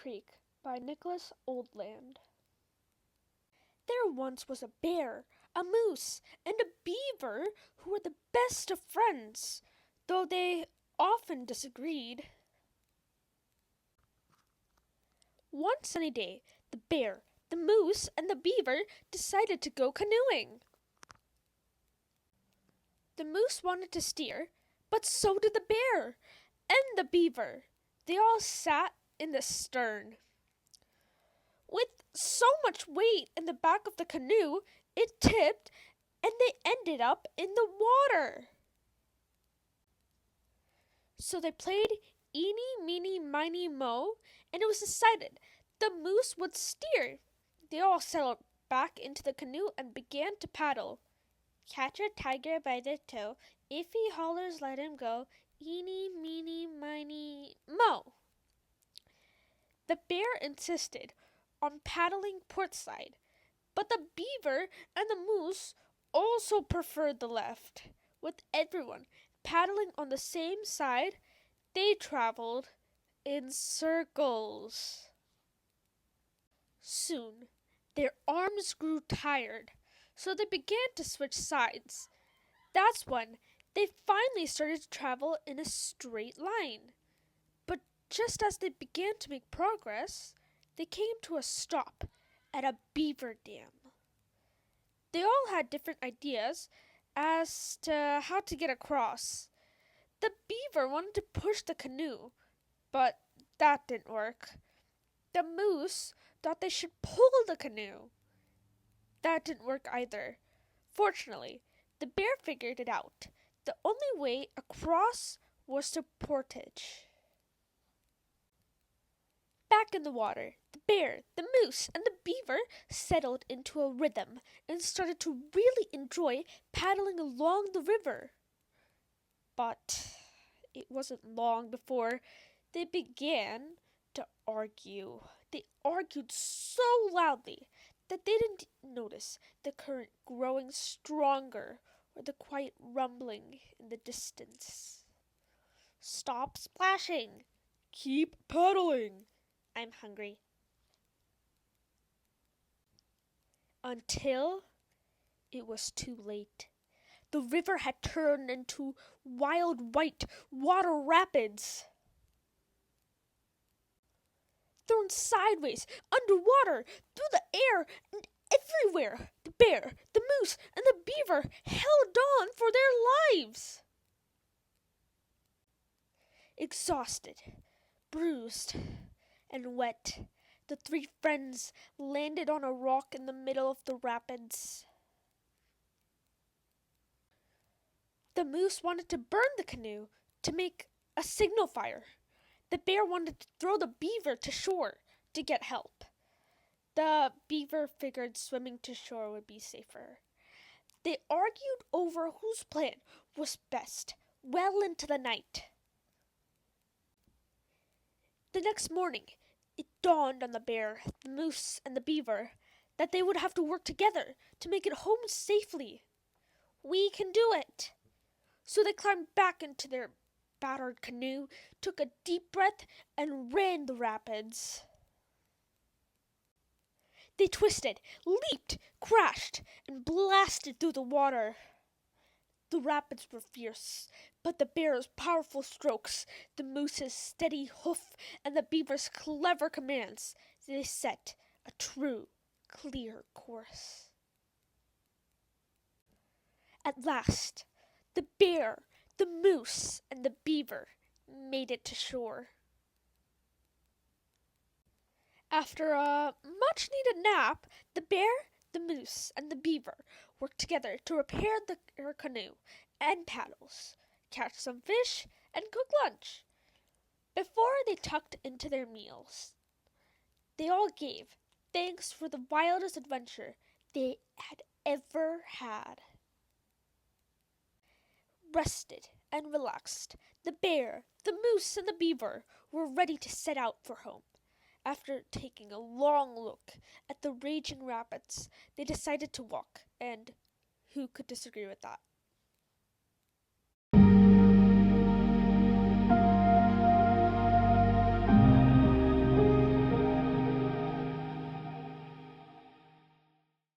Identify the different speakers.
Speaker 1: Creek by Nicholas Oldland. There once was a bear, a moose, and a beaver who were the best of friends, though they often disagreed. One sunny day, the bear, the moose, and the beaver decided to go canoeing. The moose wanted to steer, but so did the bear and the beaver. They all sat in the stern. With so much weight in the back of the canoe, it tipped and they ended up in the water. So they played eeny, meeny, miny, moe, and it was decided the moose would steer. They all settled back into the canoe and began to paddle. Catch a tiger by the toe. If he hollers, let him go. Eeny, meeny, miny, moe. The bear insisted on paddling port side, but the beaver and the moose also preferred the left. With everyone paddling on the same side, they traveled in circles. Soon, their arms grew tired, so they began to switch sides. That's when they finally started to travel in a straight line. But just as they began to make progress, they came to a stop at a beaver dam. They all had different ideas as to how to get across. The beaver wanted to push the canoe, but that didn't work. The moose thought they should pull the canoe. That didn't work either. Fortunately, the bear figured it out. The only way across was to portage. Back in the water, the bear, the moose, and the beaver settled into a rhythm and started to really enjoy paddling along the river. But it wasn't long before they began to argue. They argued so loudly that they didn't notice the current growing stronger or the quiet rumbling in the distance. Stop splashing! Keep paddling! I'm hungry. Until it was too late. The river had turned into wild white water rapids. Thrown sideways, underwater, through the air, and everywhere, the bear, the moose, and the beaver held on for their lives. Exhausted, bruised, and wet, the three friends landed on a rock in the middle of the rapids. The moose wanted to burn the canoe to make a signal fire. The bear wanted to throw the beaver to shore to get help. The beaver figured swimming to shore would be safer. They argued over whose plan was best well into the night. The next morning, it dawned on the bear, the moose, and the beaver that they would have to work together to make it home safely. We can do it! So they climbed back into their battered canoe, took a deep breath, and ran the rapids. They twisted, leaped, crashed, and blasted through the water. The rapids were fierce, but the bear's powerful strokes, the moose's steady hoof, and the beaver's clever commands, they set a true, clear course. At last, the bear, the moose, and the beaver made it to shore. After a much-needed nap, the bear, the moose, and the beaver worked together to repair their canoe and paddles, catch some fish, and cook lunch. Before they tucked into their meals, they all gave thanks for the wildest adventure they had ever had. Rested and relaxed, the bear, the moose, and the beaver were ready to set out for home. After taking a long look at the raging rapids, they decided to walk, and who could disagree with that?